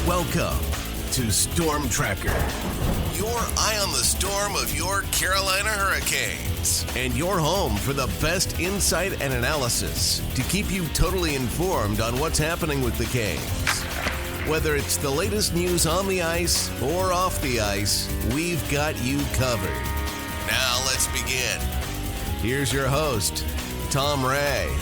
Welcome to Storm Tracker, your eye on the storm of your Carolina Hurricanes, and your home for the best insight and analysis to keep you totally informed on what's happening with the Canes. Whether it's the latest news on the ice or off the ice, we've got you covered. Now let's begin. Here's your host, Tom Ray.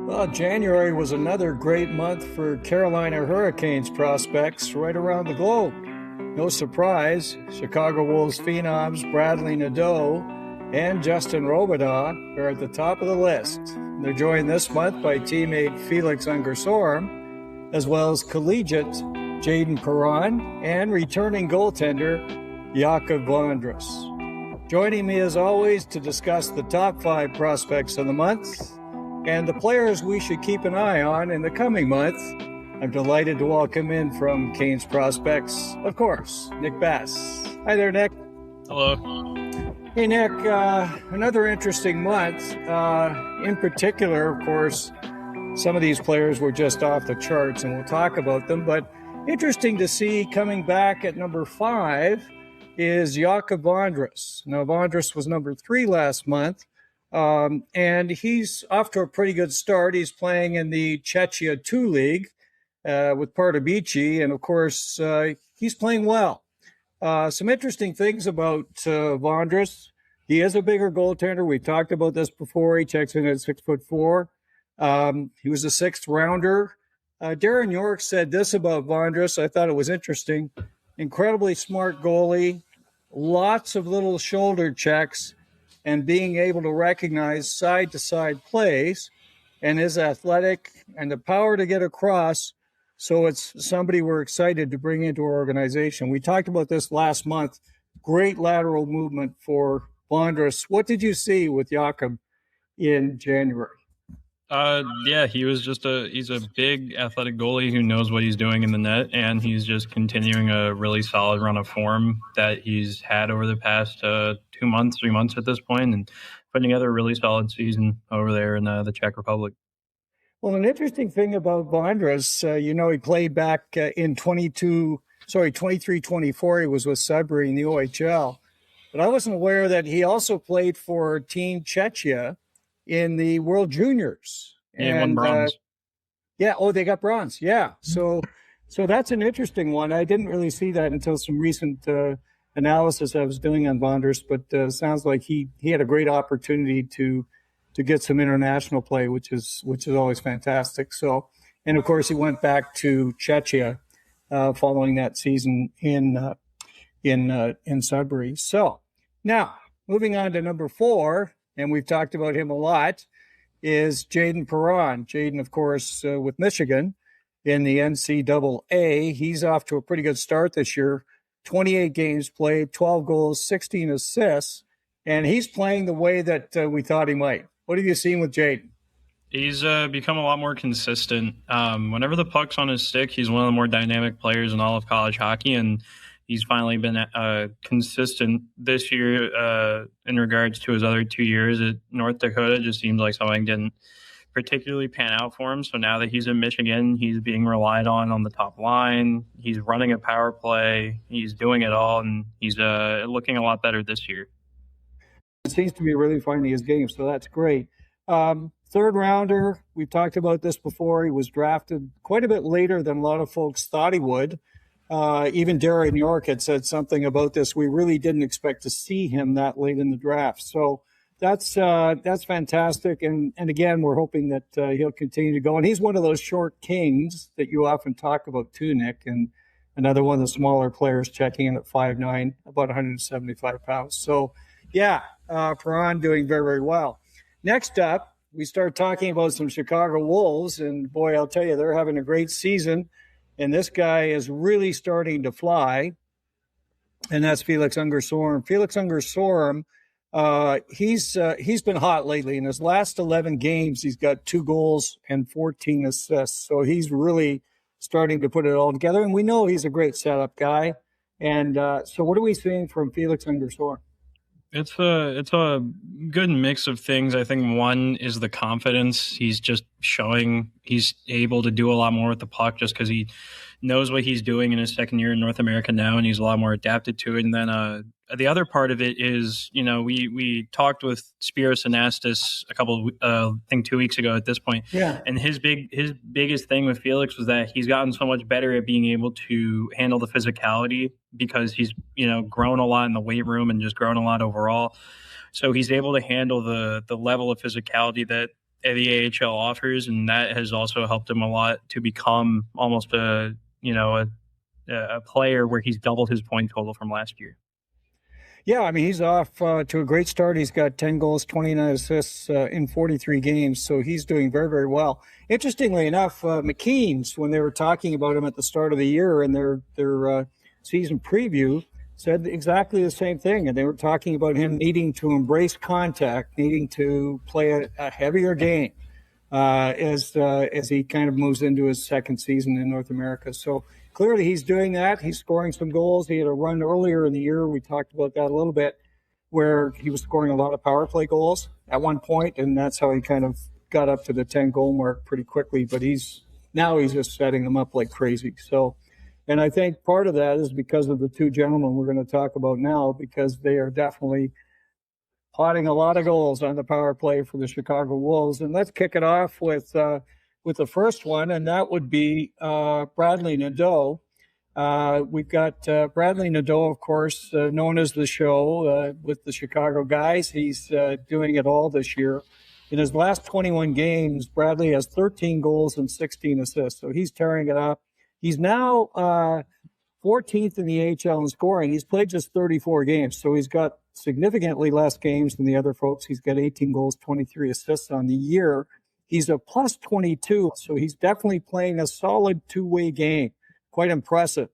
Well, January was another great month for Carolina Hurricanes prospects right around the globe. No surprise, Chicago Wolves phenoms Bradly Nadeau and Justin Robidas are at the top of the list. They're joined this month by teammate Felix Unger Sorum, as well as collegiate Jayden Perron and returning goaltender Jakub Vondras. Joining me as always to discuss the top 5 prospects of the month and the players we should keep an eye on in the coming month, I'm delighted to welcome in from Canes Prospects, of course, Nick Bass. Hi there, Nick. Hello. Hey, Nick, another interesting month. In particular, of course, some of these players were just off the charts, and we'll talk about them. But interesting to see coming back at number 5 is Jakub Vondras. Now, Vondras was number 3 last month. And he's off to a pretty good start. He's playing in the Czechia 2 League with Pardubice, and of course, he's playing well. Some interesting things about Vondras. He is a bigger goaltender. We talked about this before. He checks in at 6'4". He was a 6th rounder. Darren York said this about Vondras. I thought it was interesting. Incredibly smart goalie, lots of little shoulder checks, and being able to recognize side-to-side plays, and is athletic and the power to get across. So it's somebody we're excited to bring into our organization. We talked about this last month. Great lateral movement for Vondras. What did you see with Jakub in January? Yeah, he's a big athletic goalie who knows what he's doing in the net, and he's just continuing a really solid run of form that he's had over the past 2 months, 3 months at this point, and putting together a really solid season over there in the Czech Republic. Well, an interesting thing about Vondras, he played back in 23-24. He was with Sudbury in the OHL. But I wasn't aware that he also played for Team Czechia in the World Juniors. And won bronze. They got bronze. Yeah. So that's an interesting one. I didn't really see that until some recent analysis I was doing on Vondras, but sounds like he had a great opportunity to get some international play, which is always fantastic. So, and of course he went back to Czechia following that season in Sudbury. So now moving on to number 4, and we've talked about him a lot, is Jayden Perron. Jayden, of course, with Michigan in the NCAA. He's off to a pretty good start this year. 28 games played, 12 goals, 16 assists, and he's playing the way that we thought he might. What have you seen with Jayden? He's become a lot more consistent. Whenever the puck's on his stick, he's one of the more dynamic players in all of college hockey, and he's finally been consistent this year in regards to his other 2 years at North Dakota. It just seems like something didn't particularly pan out for him. So now that he's in Michigan, he's being relied on the top line. He's running a power play. He's doing it all, and he's looking a lot better this year. It seems to be really finding his game, so that's great. 3rd rounder, we've talked about this before. He was drafted quite a bit later than a lot of folks thought he would. Even Darren York had said something about this. We really didn't expect to see him that late in the draft. So that's fantastic. And again, we're hoping that he'll continue to go. And he's one of those short kings that you often talk about too, Nick. And another one of the smaller players checking in at 5'9", about 175 pounds. So yeah, Perron doing very, very well. Next up, we start talking about some Chicago Wolves. And boy, I'll tell you, they're having a great season. And this guy is really starting to fly, and that's Felix Unger Sorum. Felix Unger Sorum, he's been hot lately. In his last 11 games, he's got 2 goals and 14 assists. So he's really starting to put it all together. And we know he's a great setup guy. And so what are we seeing from Felix Unger Sorum? It's a good mix of things. I think one is the confidence. He's just showing he's able to do a lot more with the puck just because he knows what he's doing in his second year in North America now, and he's a lot more adapted to it. And then the other part of it is, we talked with Spiros Anastas I think 2 weeks ago at this point. Yeah. And his biggest thing with Felix was that he's gotten so much better at being able to handle the physicality because he's, grown a lot in the weight room and just grown a lot overall. So he's able to handle the level of physicality that the AHL offers, and that has also helped him a lot to become almost a player where he's doubled his point total from last year. Yeah, I mean, he's off to a great start. He's got 10 goals, 29 assists in 43 games, so he's doing very, very well. Interestingly enough, McKean's, when they were talking about him at the start of the year in their season preview, said exactly the same thing, and they were talking about him needing to embrace contact, needing to play a heavier game as he kind of moves into his second season in North America. So clearly he's doing that. He's scoring some goals. He had a run earlier in the year. We talked about that a little bit, where he was scoring a lot of power play goals at one point, and that's how he kind of got up to the 10-goal mark pretty quickly. But he's just setting them up like crazy. So, and I think part of that is because of the two gentlemen we're going to talk about now, because they are definitely potting a lot of goals on the power play for the Chicago Wolves. And let's kick it off with the first one, and that would be Bradly Nadeau. We've got Bradly Nadeau, of course, known as the Show with the Chicago guys. He's doing it all this year. In his last 21 games, Bradly has 13 goals and 16 assists, so he's tearing it up. He's now 14th in the AHL in scoring. He's played just 34 games, so he's got significantly less games than the other folks. He's got 18 goals, 23 assists on the year. He's a plus 22, so he's definitely playing a solid two-way game. Quite impressive.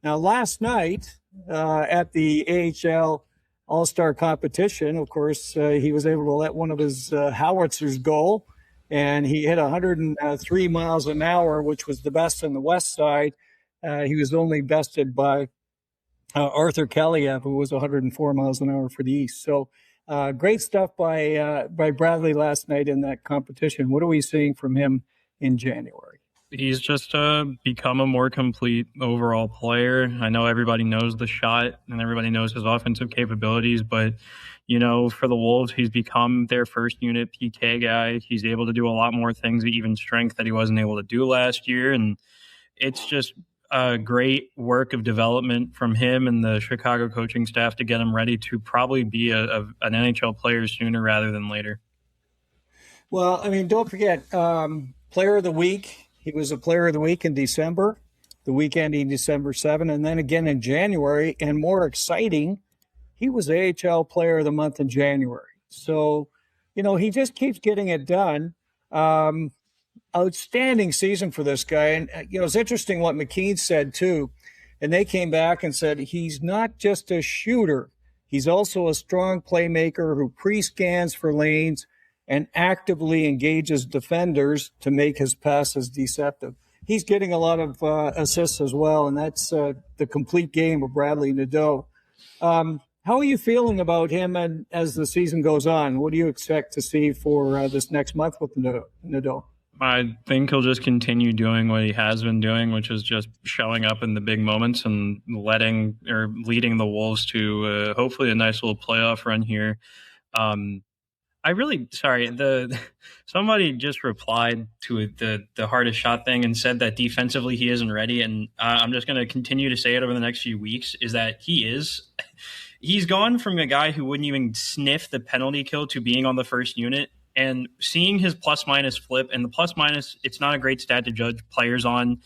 Now, last night at the AHL All-Star competition, of course, he was able to let one of his howitzers go, and he hit 103 miles an hour, which was the best on the west side. He was only bested by Arthur Kaliev, who was 104 miles an hour for the east. So great stuff by Bradly last night in that competition. What are we seeing from him in January? He's just become a more complete overall player. I know everybody knows the shot and everybody knows his offensive capabilities, but, for the Wolves, he's become their first unit PK guy. He's able to do a lot more things at even strength that he wasn't able to do last year. And it's just a great work of development from him and the Chicago coaching staff to get him ready to probably be an NHL player sooner rather than later. Well, I mean, don't forget, Player of the Week. He was a Player of the Week in December, the week ending December 7, and then again in January. And more exciting, he was AHL Player of the Month in January. So, he just keeps getting it done. Outstanding season for this guy. And, it's interesting what McKean said, too. And they came back and said he's not just a shooter. He's also a strong playmaker who pre-scans for lanes and actively engages defenders to make his passes deceptive. He's getting a lot of assists as well, and that's the complete game of Bradly Nadeau. How are you feeling about him and as the season goes on? What do you expect to see for this next month with Nadeau? I think he'll just continue doing what he has been doing, which is just showing up in the big moments and leading the Wolves to hopefully a nice little playoff run here. Somebody just replied to the hardest shot thing and said that defensively he isn't ready. And I'm just going to continue to say it over the next few weeks is that he is. He's gone from a guy who wouldn't even sniff the penalty kill to being on the first unit. And seeing his plus minus flip, and the plus minus, it's not a great stat to judge players on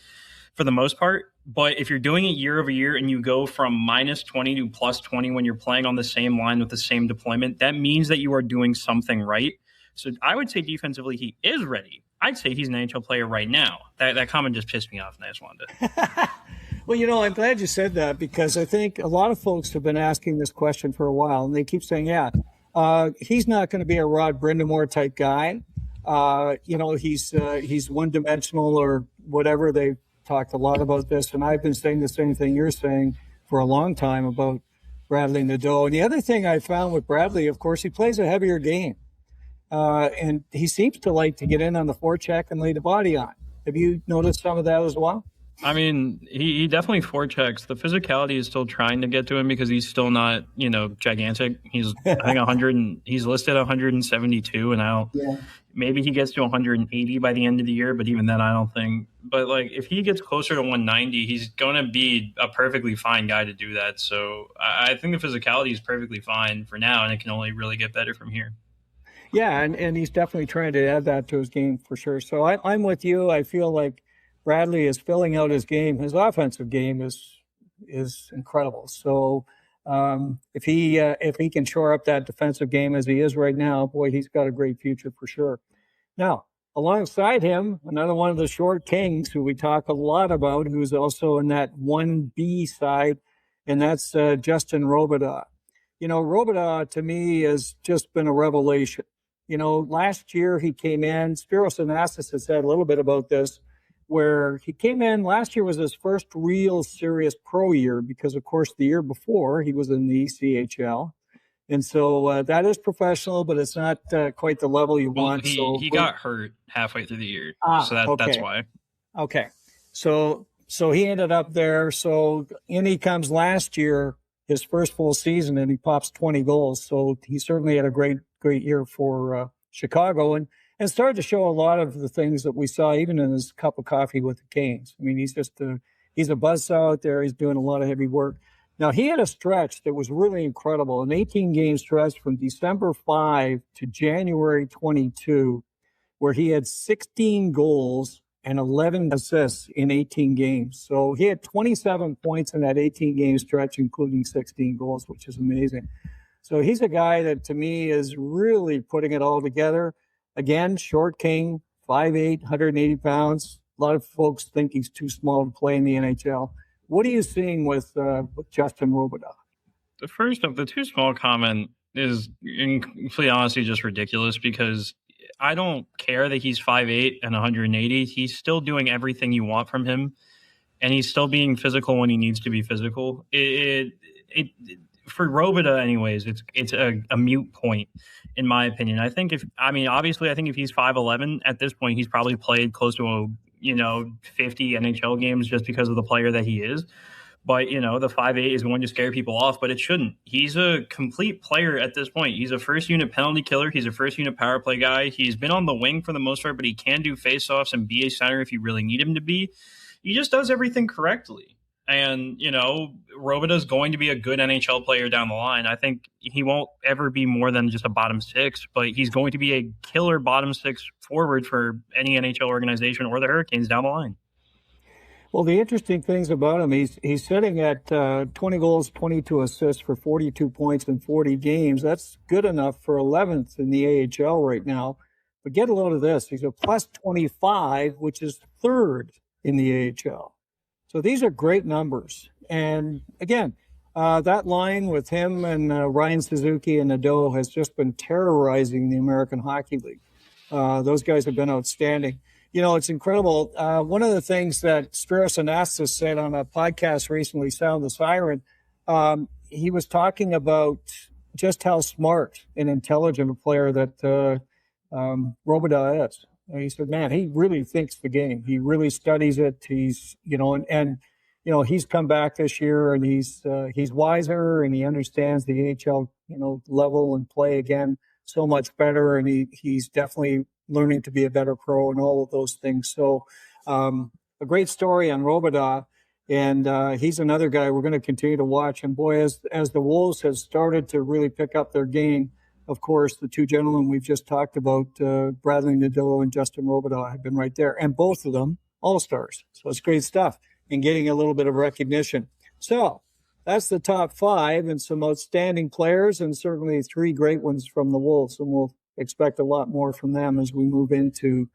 for the most part. But if you're doing it year over year and you go from minus 20 to plus 20 when you're playing on the same line with the same deployment, that means that you are doing something right. So I would say defensively he is ready. I'd say he's an NHL player right now. That comment just pissed me off, and I just wanted to. Well, I'm glad you said that, because I think a lot of folks have been asking this question for a while, and they keep saying, he's not going to be a Rod Brindamore type guy. He's one-dimensional or whatever. They've talked a lot about this, and I've been saying the same thing you're saying for a long time about Bradly Nadeau. And the other thing I found with Bradly, of course, he plays a heavier game. And he seems to like to get in on the forecheck and lay the body on. Have you noticed some of that as well? I mean, he definitely forechecks. The physicality is still trying to get to him because he's still not, gigantic. He's I think 100. He's listed 172, and maybe he gets to 180 by the end of the year. But even then, I don't think. But like, if he gets closer to 190, he's going to be a perfectly fine guy to do that. So I think the physicality is perfectly fine for now, and it can only really get better from here. Yeah, and he's definitely trying to add that to his game for sure. So I'm with you. I feel like Bradly is filling out his game. His offensive game is incredible. So if he can shore up that defensive game as he is right now, boy, he's got a great future for sure. Now, alongside him, another one of the short kings who we talk a lot about, who's also in that 1B side, and that's Justin Robidas. Robidas to me has just been a revelation. Last year he came in, Spiros Anastas has said a little bit about this, where he came in, last year was his first real serious pro year because, of course, the year before he was in the ECHL. And so that is professional, but it's not quite the level you want. He got hurt halfway through the year, that's why. Okay. So he ended up there. So in he comes last year, his first full season, and he pops 20 goals. So he certainly had a great year for Chicago and started to show a lot of the things that we saw even in his cup of coffee with the Canes. I mean, he's a buzzsaw out there. He's doing a lot of heavy work. Now, he had a stretch that was really incredible, an 18-game stretch from December 5 to January 22, where he had 16 goals and 11 assists in 18 games. So he had 27 points in that 18-game stretch, including 16 goals, which is amazing. So he's a guy that, to me, is really putting it all together. Again, short king, 5'8", 180 pounds. A lot of folks think he's too small to play in the NHL. What are you seeing with Justin Robidas? The first of the too small comment is, in complete honesty, just ridiculous because I don't care that he's 5'8" and 180. He's still doing everything you want from him, and he's still being physical when he needs to be physical. For Robidas, anyways, it's a moot point, in my opinion. Obviously, I think if he's 5'11", at this point, he's probably played close to 50 NHL games just because of the player that he is. But, the 5'8" is going to scare people off, but it shouldn't. He's a complete player at this point. He's a first-unit penalty killer. He's a first-unit power play guy. He's been on the wing for the most part, but he can do faceoffs and be a center if you really need him to be. He just does everything correctly. And, Robidas is going to be a good NHL player down the line. I think he won't ever be more than just a bottom six, but he's going to be a killer bottom six forward for any NHL organization or the Hurricanes down the line. Well, the interesting things about him, he's sitting at 20 goals, 22 assists for 42 points in 40 games. That's good enough for 11th in the AHL right now. But get a load of this. He's a plus 25, which is third in the AHL. So these are great numbers. And again, that line with him and Ryan Suzuki and Nadeau has just been terrorizing the American Hockey League. Those guys have been outstanding. It's incredible. One of the things that Spiros Anastas said on a podcast recently, Sound the Siren, he was talking about just how smart and intelligent a player that Robidas is. And he said, man, he really thinks the game. He really studies it. He's, he's come back this year and he's wiser and he understands the AHL, level and play again so much better. And he's definitely learning to be a better pro and all of those things. So a great story on Robidas. And he's another guy we're going to continue to watch. And boy, as the Wolves have started to really pick up their game, of course, the two gentlemen we've just talked about, Bradly Nadeau and Justin Robidas, have been right there. And both of them all-stars. So it's great stuff and getting a little bit of recognition. So that's the top five and some outstanding players and certainly three great ones from the Wolves. And we'll expect a lot more from them as we move into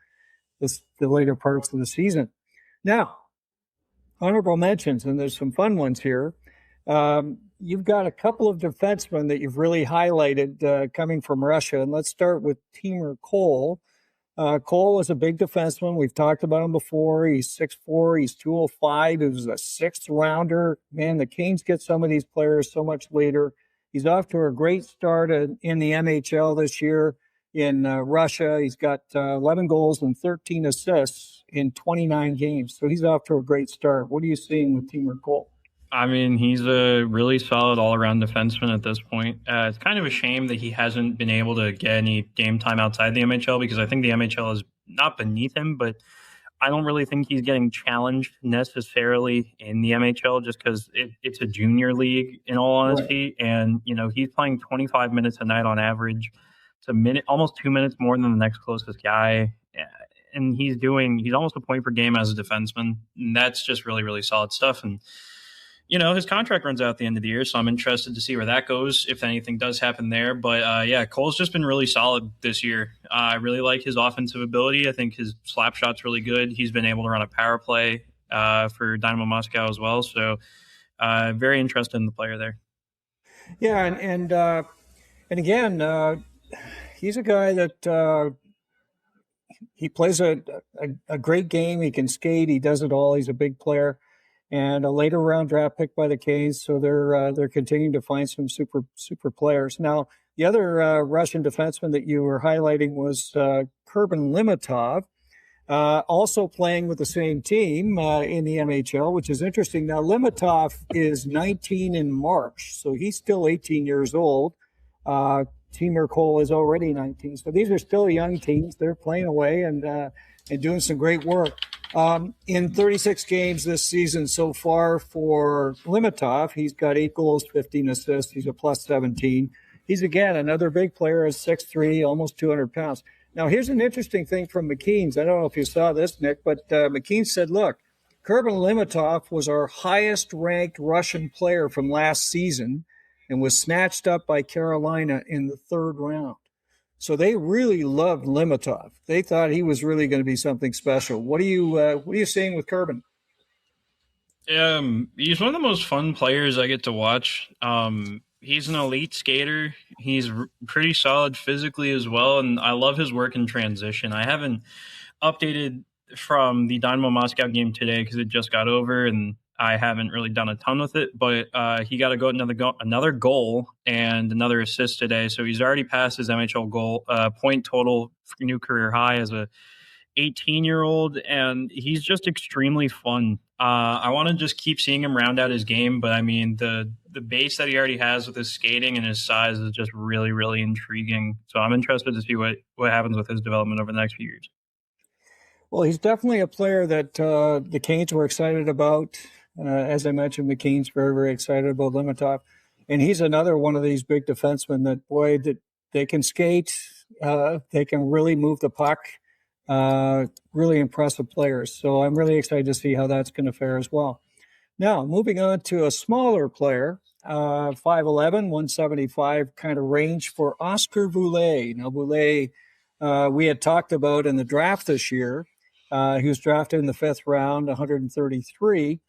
the later parts of the season. Now, honorable mentions, and there's some fun ones here. You've got a couple of defensemen that you've really highlighted coming from Russia. And let's start with Timur Cole. Cole is a big defenseman. We've talked about him before. He's 6'4", he's 205. He was a sixth rounder. Man, the Canes get some of these players so much later. He's off to a great start in the NHL this year in Russia. He's got 11 goals and 13 assists in 29 games. So he's off to a great start. What are you seeing with Teamer Cole? I mean, he's a really solid all-around defenseman at this point. It's kind of a shame that he hasn't been able to get any game time outside the MHL, because I think the MHL is not beneath him, but I don't really think he's getting challenged necessarily in the MHL just because it's a junior league, in all honesty. Right. And, he's playing 25 minutes a night on average. It's a minute, almost 2 minutes more than the next closest guy. And he's almost a point per game as a defenseman. And that's just really, really solid stuff. And, his contract runs out at the end of the year, so I'm interested to see where that goes, if anything does happen there. But, Cole's just been really solid this year. I really like his offensive ability. I think his slap shot's really good. He's been able to run a power play for Dynamo Moscow as well. So very interested in the player there. Yeah, and again, he's a guy that he plays a great game. He can skate. He does it all. He's a big player. And a later round draft pick by the Canes, so they're continuing to find some super players. Now, the other Russian defenseman that you were highlighting was Kurban Limitov, also playing with the same team in the MHL, which is interesting. Now, Limitov is 19 in March, so he's still 18 years old. Teamer Cole is already 19, so these are still young teams. They're playing away and doing some great work. In 36 games this season so far for Limitov, he's got 8 goals, 15 assists. He's a plus 17. He's, again, another big player at 6'3", almost 200 pounds. Now, here's an interesting thing from McKean's. I don't know if you saw this, Nick, but McKean said, look, Kurban Limitov was our highest-ranked Russian player from last season and was snatched up by Carolina in the 3rd round. So they really loved Limitov. They thought he was really going to be something special. What are you seeing with Kurban? He's one of the most fun players I get to watch. He's an elite skater. He's pretty solid physically as well, and I love his work in transition. I haven't updated from the Dynamo Moscow game today because it just got over, and I haven't really done a ton with it, but he got another goal and another assist today. So he's already passed his MHL goal point total new career high as a 18-year-old, and he's just extremely fun. I want to just keep seeing him round out his game, but I mean the base that he already has with his skating and his size is just really, really intriguing. So I'm interested to see what happens with his development over the next few years. Well, he's definitely a player that the Canes were excited about. As I mentioned, McKean's very, very excited about Limitov. And he's another one of these big defensemen that, boy, that they can skate. They can really move the puck. Really impressive players. So I'm really excited to see how that's going to fare as well. Now, moving on to a smaller player, 5'11", 175 kind of range for Oscar Voulet. Now, Voulet, we had talked about in the draft this year. He was drafted in the 5th round, 133.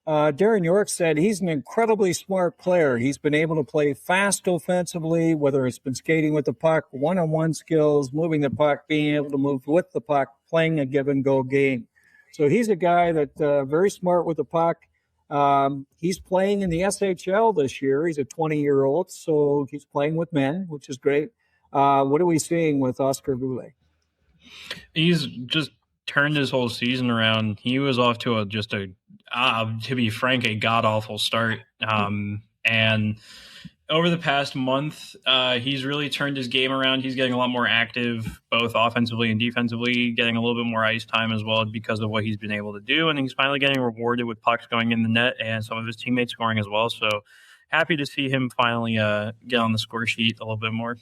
Darren York said he's an incredibly smart player. He's been able to play fast offensively, whether it's been skating with the puck, one-on-one skills, moving the puck, being able to move with the puck, playing a give-and-go game. So he's a guy that very smart with the puck. He's playing in the SHL this year. He's a 20-year-old, so he's playing with men, which is great. What are we seeing with Oscar Voulet? He's just turned his whole season around. He was off to to be frank, a god-awful start. And over the past month, he's really turned his game around. He's getting a lot more active, both offensively and defensively, getting a little bit more ice time as well because of what he's been able to do. And he's finally getting rewarded with pucks going in the net and some of his teammates scoring as well. So happy to see him finally get on the score sheet a little bit more.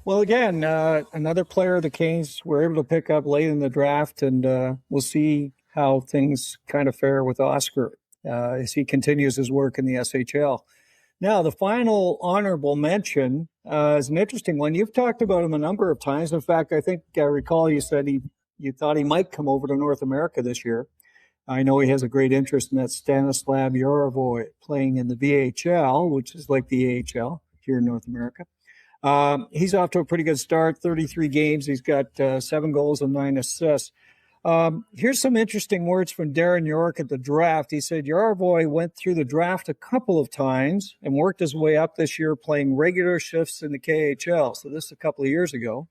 Well, again, another player the Canes were able to pick up late in the draft, and we'll see how things kind of fare with Oscar as he continues his work in the SHL. Now, the final honorable mention is an interesting one. You've talked about him a number of times. In fact, I think I recall you said you thought he might come over to North America this year. I know he has a great interest in that Stanislav Yorovoy playing in the VHL, which is like the AHL here in North America. He's off to a pretty good start, 33 games. He's got 7 goals and 9 assists. Here's some interesting words from Darren York at the draft. He said, Yarbrough went through the draft a couple of times and worked his way up this year playing regular shifts in the KHL. So this is a couple of years ago.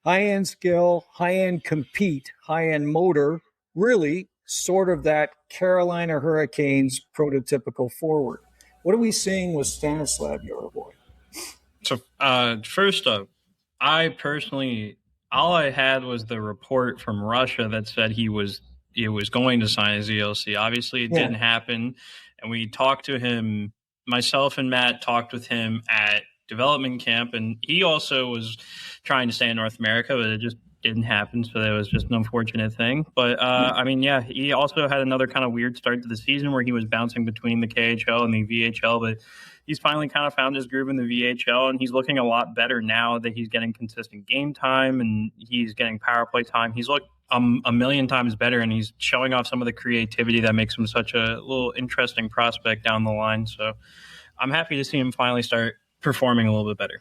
High-end skill, high-end compete, high-end motor, really sort of that Carolina Hurricanes prototypical forward. What are we seeing with Stanislav Yarbrough? So first up, I personally, all I had was the report from Russia that said he was going to sign his ELC. Obviously, it didn't happen, and we talked to him. Myself and Matt talked with him at development camp, and he also was trying to stay in North America, but it just didn't happen, so that was just an unfortunate thing. But he also had another kind of weird start to the season where he was bouncing between the KHL and the VHL, but he's finally kind of found his groove in the VHL, and he's looking a lot better now that he's getting consistent game time and he's getting power play time. He's looked a million times better, and he's showing off some of the creativity that makes him such a little interesting prospect down the line. So I'm happy to see him finally start performing a little bit better.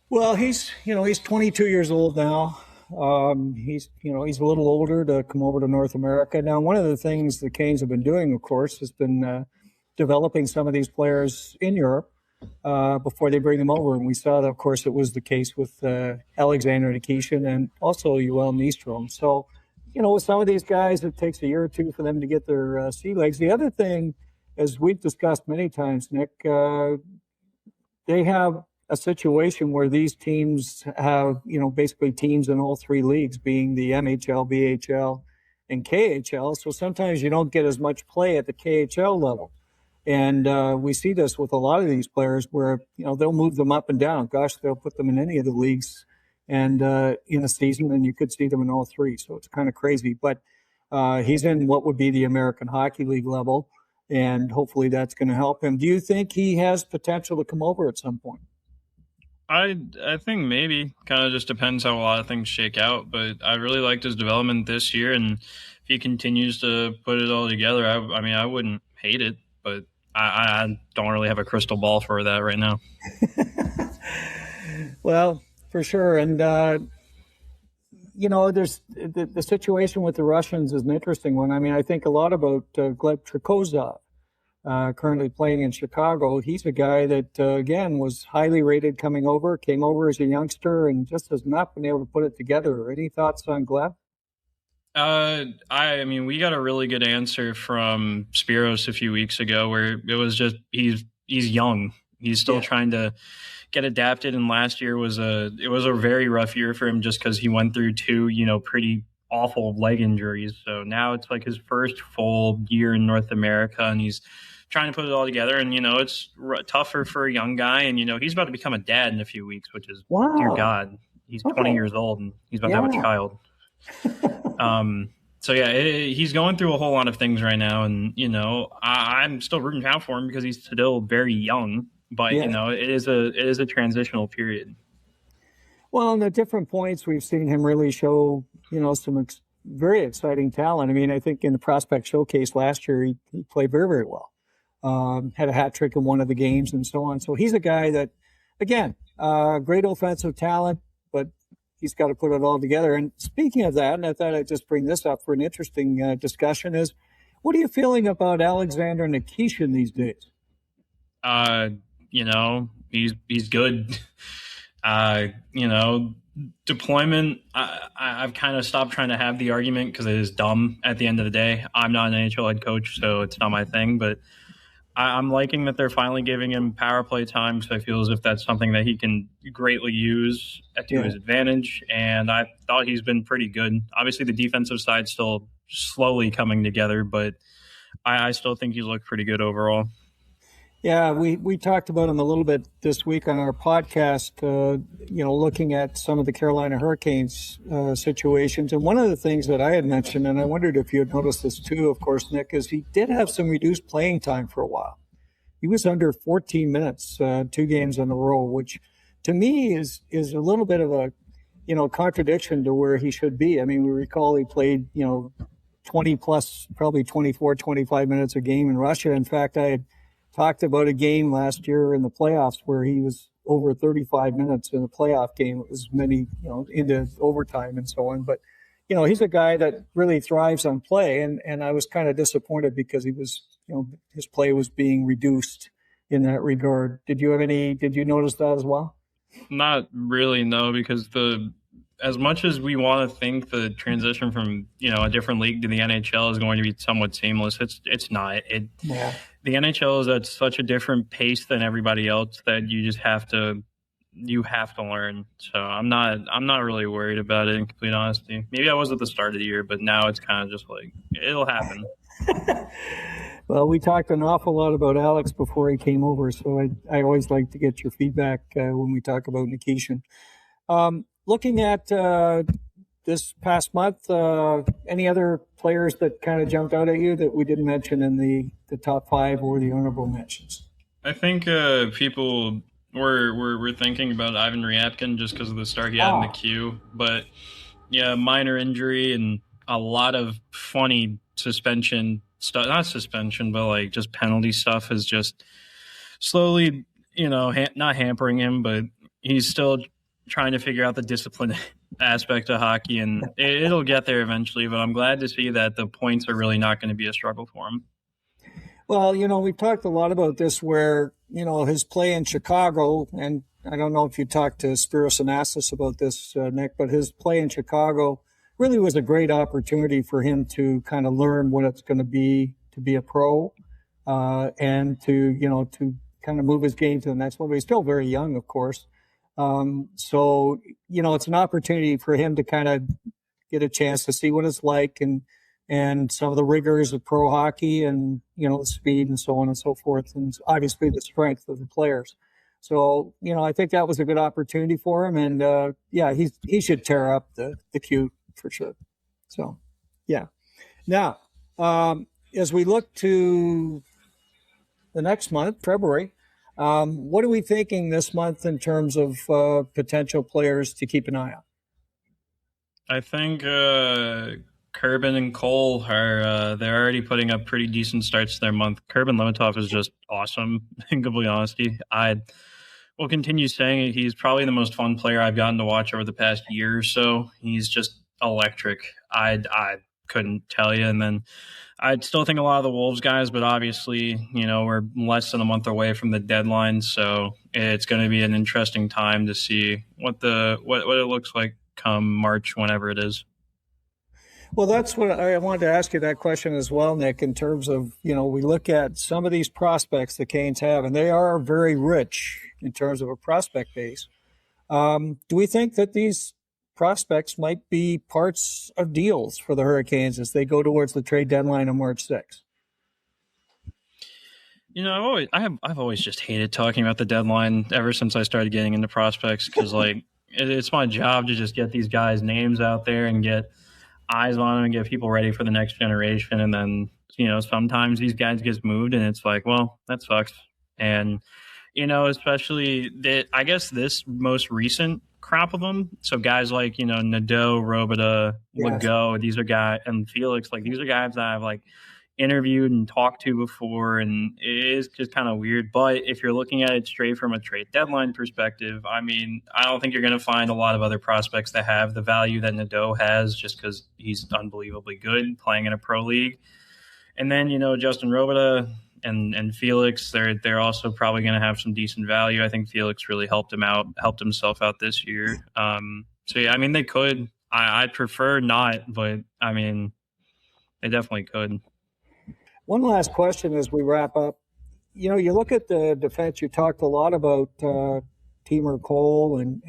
Well, he's 22 years old now. He's a little older to come over to North America. Now, one of the things the Canes have been doing, of course, has been developing some of these players in Europe before they bring them over. And we saw that, of course, it was the case with Alexander Nikishin and also Yoel Nystrom. So, with some of these guys, it takes a year or two for them to get their sea legs. The other thing, as we've discussed many times, Nick, they have a situation where these teams have, basically teams in all 3 leagues, being the MHL, BHL, and KHL. So sometimes you don't get as much play at the KHL level. And we see this with a lot of these players where, they'll move them up and down. Gosh, they'll put them in any of the leagues and in a season, and you could see them in all 3. So it's kind of crazy. But he's in what would be the American Hockey League level, and hopefully that's going to help him. Do you think he has potential to come over at some point? I think maybe. Kind of just depends how a lot of things shake out. But I really liked his development this year, and if he continues to put it all together, I wouldn't hate it. But I don't really have a crystal ball for that right now. Well, for sure. And, there's the situation with the Russians is an interesting one. I think a lot about Gleb Trikozov. Currently playing in Chicago. He's a guy that, again, was highly rated came over as a youngster and just has not been able to put it together. Any thoughts on Gleb? We got a really good answer from Spiros a few weeks ago where it was just he's young. He's still trying to get adapted, and last year was a very rough year for him just because he went through 2, pretty awful leg injuries. So now it's like his first full year in North America, and he's trying to put it all together. And, it's tougher for a young guy. And, he's about to become a dad in a few weeks, which is, dear God, he's 20 years old and he's about to have a child. He's going through a whole lot of things right now. And, I'm still rooting out for him because he's still very young. But, it is a transitional period. Well, and at different points, we've seen him really show, some very exciting talent. I think in the prospect showcase last year, he played very, very well. Had a hat trick in one of the games and so on. So he's a guy that, again, great offensive talent, but he's got to put it all together. And speaking of that, and I thought I'd just bring this up for an interesting discussion, is what are you feeling about Alexander Nikishin these days? He's good. Deployment, I've kind of stopped trying to have the argument because it is dumb at the end of the day. I'm not an NHL head coach, so it's not my thing, but I'm liking that they're finally giving him power play time because I feel as if that's something that he can greatly use to his advantage, and I thought he's been pretty good. Obviously, the defensive side's still slowly coming together, but I still think he's looked pretty good overall. Yeah, we talked about him a little bit this week on our podcast, looking at some of the Carolina Hurricanes situations. And one of the things that I had mentioned, and I wondered if you had noticed this too, of course, Nick, is he did have some reduced playing time for a while. He was under 14 minutes, 2 games in a row, which to me is a little bit of a, contradiction to where he should be. We recall he played, 20 plus, probably 24, 25 minutes a game in Russia. In fact, I had talked about a game last year in the playoffs where he was over 35 minutes in a playoff game. It was many, into overtime and so on. But, he's a guy that really thrives on play. And I was kind of disappointed because he was, his play was being reduced in that regard. Did you notice that as well? Not really, no, because as much as we want to think the transition from, a different league to the NHL is going to be somewhat seamless, it's not. The NHL is at such a different pace than everybody else that you just have to learn. So I'm not really worried about it, in complete honesty. Maybe I was at the start of the year, but now it's kind of just like, it'll happen. Well, we talked an awful lot about Alex before he came over, so I always like to get your feedback when we talk about Nikishin. Looking at this past month, any other players that kind of jumped out at you that we didn't mention in the top 5 or the honorable mentions? I think people were thinking about Ivan Ryabkin just because of the start he had in the queue. But, yeah, minor injury and a lot of funny suspension stuff. Not suspension, but, like, just penalty stuff is just slowly, not hampering him, but he's still trying to figure out the discipline aspect of hockey, and it'll get there eventually, but I'm glad to see that the points are really not going to be a struggle for him. Well, we've talked a lot about this where, his play in Chicago, and I don't know if you talked to Spiros Anastas about this, Nick, but his play in Chicago really was a great opportunity for him to kind of learn what it's going to be a pro, and to kind of move his game to the next level. He's still very young, of course. So, it's an opportunity for him to kind of get a chance to see what it's like and some of the rigors of pro hockey and, the speed and so on and so forth. And obviously the strength of the players. So, I think that was a good opportunity for him. And, he should tear up the queue for sure. So, yeah. Now, as we look to the next month, February, what are we thinking this month in terms of potential players to keep an eye on? I think Kerbin and Cole are they're already putting up pretty decent starts to their month. Kerbin Limitov is just awesome, in complete honesty. I will continue saying it. He's probably the most fun player I've gotten to watch over the past year or so. He's just electric. I couldn't tell you. And then I'd still think a lot of the Wolves guys, but obviously, we're less than a month away from the deadline, so it's going to be an interesting time to see what it looks like come March, whenever it is. Well, that's what I wanted to ask you that question as well, Nick, in terms of, we look at some of these prospects the Canes have, and they are very rich in terms of a prospect base. Do we think that these prospects might be parts of deals for the Hurricanes as they go towards the trade deadline on March 6th? I've always just hated talking about the deadline ever since I started getting into prospects because, it's my job to just get these guys' names out there and get eyes on them and get people ready for the next generation. And then, sometimes these guys get moved and it's like, well, that sucks. And, especially I guess this most recent crop of them. So guys like, Nadeau, Robida, Legault, these are guys, and Felix, these are guys that I've interviewed and talked to before, and it is just kind of weird. But if you're looking at it straight from a trade deadline perspective, I don't think you're going to find a lot of other prospects that have the value that Nadeau has just because he's unbelievably good playing in a pro league. And then, Justin Robida and Felix, they're also probably going to have some decent value. I think Felix really helped himself out this year. They could. I'd prefer not, but they definitely could. One last question as we wrap up. You look at the defense. You talked a lot about Teemer Cole and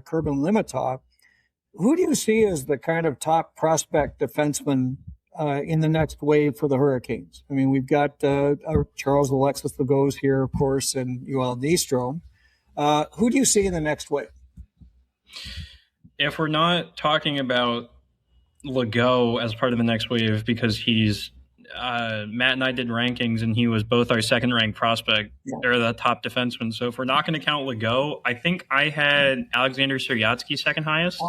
Kerbin Limitov. Who do you see as the kind of top prospect defenseman in the next wave for the Hurricanes? We've got Charles Alexis Legault here, of course, and Yoel Nystrom. Who do you see in the next wave? If we're not talking about Legault as part of the next wave, because he's Matt and I did rankings, and he was both our second-ranked prospect, or the top defenseman. So if we're not going to count Legault, I think I had Alexander Suryatsky second highest.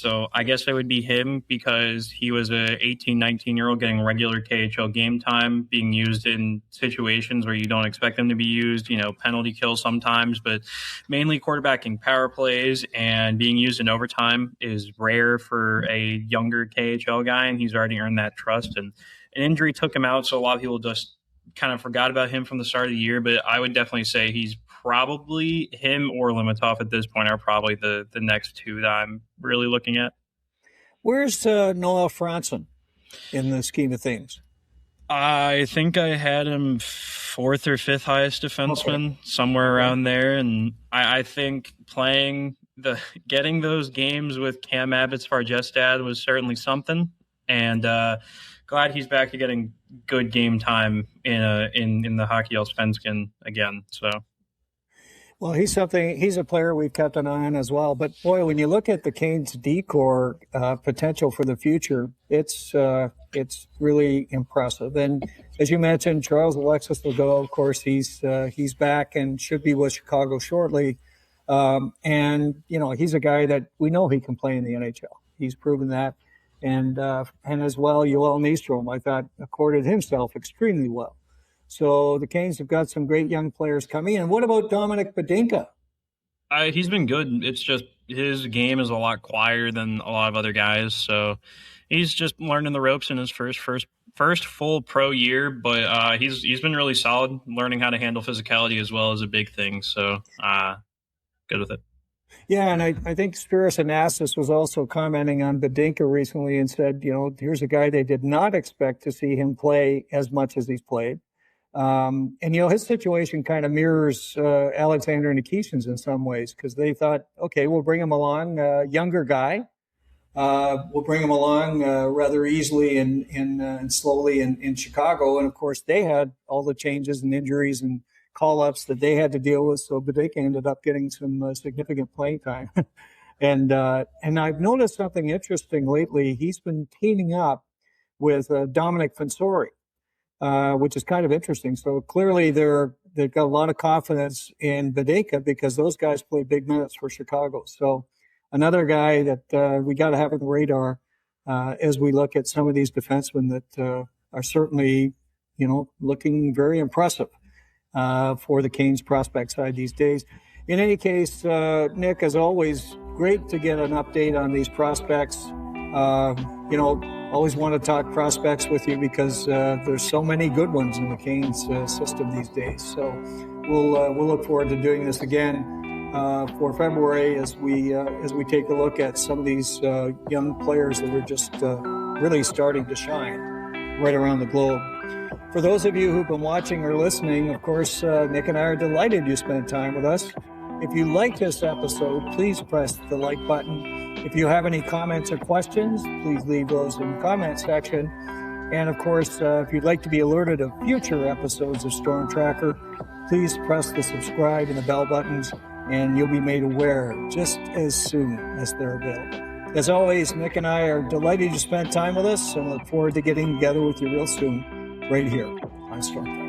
So I guess it would be him because he was a 18, 19-year-old getting regular KHL game time, being used in situations where you don't expect him to be used, penalty kill sometimes, but mainly quarterbacking power plays, and being used in overtime is rare for a younger KHL guy, and he's already earned that trust. And an injury took him out, so a lot of people just kind of forgot about him from the start of the year, but I would definitely say he's probably, him or Limitov at this point are probably the next two that I'm really looking at. Where's Noah Franson in the scheme of things? I think I had him fourth or fifth highest defenseman, somewhere around there. And I think getting those games with Cam Abbott's Fargestad was certainly something. And glad he's back to getting good game time in the Hockey Allsvenskan again. So, well, he's a player we've kept an eye on as well. But boy, when you look at the Canes D-core potential for the future, it's really impressive. And as you mentioned, Charles Alexis Legault, of course, he's back and should be with Chicago shortly. And he's a guy that we know he can play in the NHL. He's proven that. And as well, Yoel Nystrom, I thought, accorded himself extremely well. So the Canes have got some great young players coming in. What about Dominic Badinka? He's been good. It's just his game is a lot quieter than a lot of other guys. So he's just learning the ropes in his first full pro year. But he's been really solid, learning how to handle physicality as well as a big thing. So good with it. Yeah, and I think Spiros Anastas was also commenting on Badinka recently and said, here's a guy they did not expect to see him play as much as he's played. And his situation kind of mirrors Alexander Nikishin's in some ways, because they thought, okay, we'll bring him along, younger guy. We'll bring him along rather easily and slowly in Chicago. And, of course, they had all the changes and injuries and call-ups that they had to deal with. So Badinka ended up getting some significant playing time. And I've noticed something interesting lately. He's been teaming up with Dominic Fonsori, which is kind of interesting. So clearly they've got a lot of confidence in Badinka because those guys play big minutes for Chicago. So another guy that we got to have on the radar as we look at some of these defensemen that are certainly, looking very impressive for the Canes prospect side these days. In any case, Nick, as always, great to get an update on these prospects. Always want to talk prospects with you because there's so many good ones in the Canes system these days. So we'll look forward to doing this again for February as we take a look at some of these young players that are just really starting to shine right around the globe. For those of you who've been watching or listening, of course, Nick and I are delighted you spent time with us. If you like this episode, please press the like button. If you have any comments or questions, please leave those in the comment section. And of course, if you'd like to be alerted of future episodes of Storm Tracker, please press the subscribe and the bell buttons, and you'll be made aware just as soon as they're available. As always, Nick and I are delighted you spent time with us and look forward to getting together with you real soon, right here on Storm Tracker.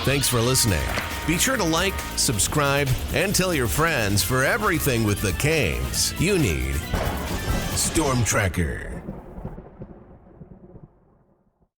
Thanks for listening. Be sure to like, subscribe, and tell your friends for everything with the Canes you need. Storm Tracker.